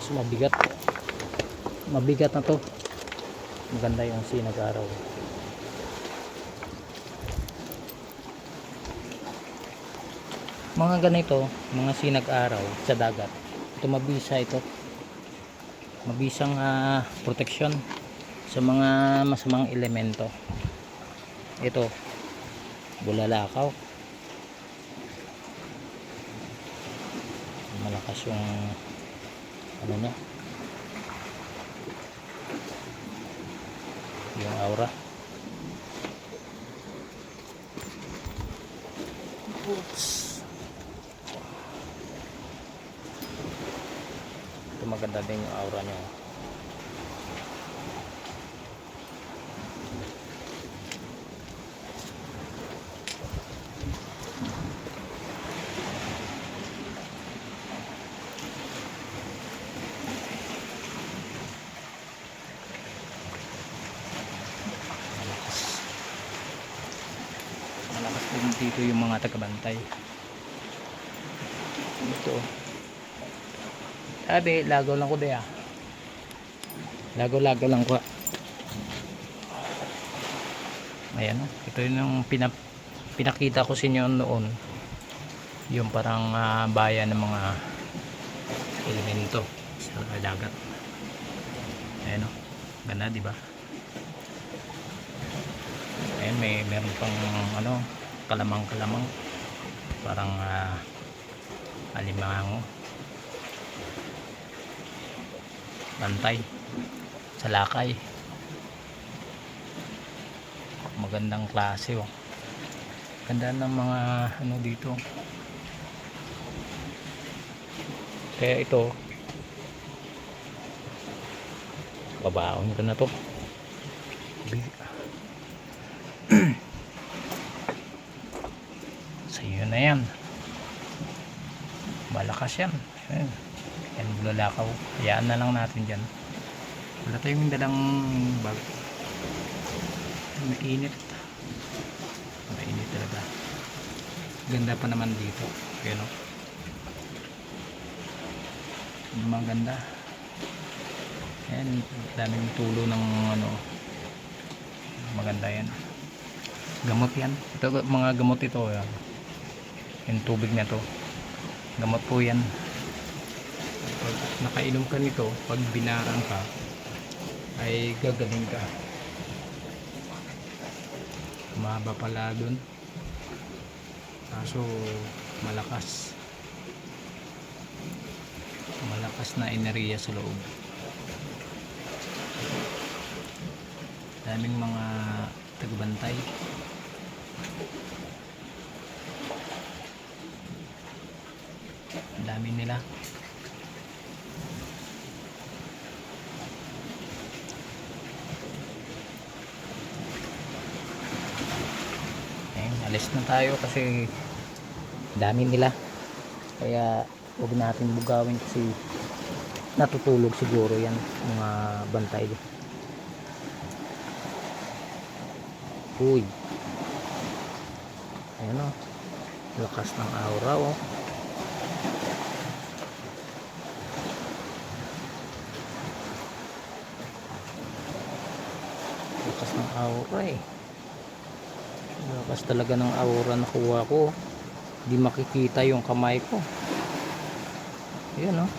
So mabigat na to. Maganda yung sinag araw. Mga ganito, mga sinag araw sa dagat, ito mabisa, ito mabisang proteksyon sa mga masamang elemento. Ito bulalakaw, malakas yung ano niya, yung aura. Oops. Ito maganda din yung aura niya. Malakas din dito yung mga tagabantay. Ito sabi, lagaw lang ko diya. Lagaw lang ko. Ayan, ito yung pinakita ko sa inyo noon. Yung parang bayan ng mga elemento sa dagat. Ayan o, ganda diba? Ayan, meron pang ano, kalamang parang alimango, bantay, salakay. Magandang klase oh. Ganda ng mga ano dito. Kaya ito, babaon ko na to. So yun na yan, malakas yan. Yan bulalakaw, hayaan na lang natin dyan. Wala tayong dalang bag. Mainit talaga. Ganda pa naman dito, pero maganda. Yan, daming tulo ng ano, maganda yan. Gamot yan, ito, mga gamot ito yan. Yung tubig na to, gamot po yan. Pag nakainom ka nito, pag binarang ka ay gagaling ka. Mahaba pala dun, kaso malakas na enerhiya sa loob. Daming mga tagbantay. Dami nila. Ayun, alis na tayo kasi dami nila. Kaya huwag natin bugawin kasi natutulog siguro yan mga bantay. Uy, ayan o, lakas ng aura o. Lakas ng aura eh. Lakas talaga ng aura na kuha ko. Di makikita yung kamay ko. Ayan o.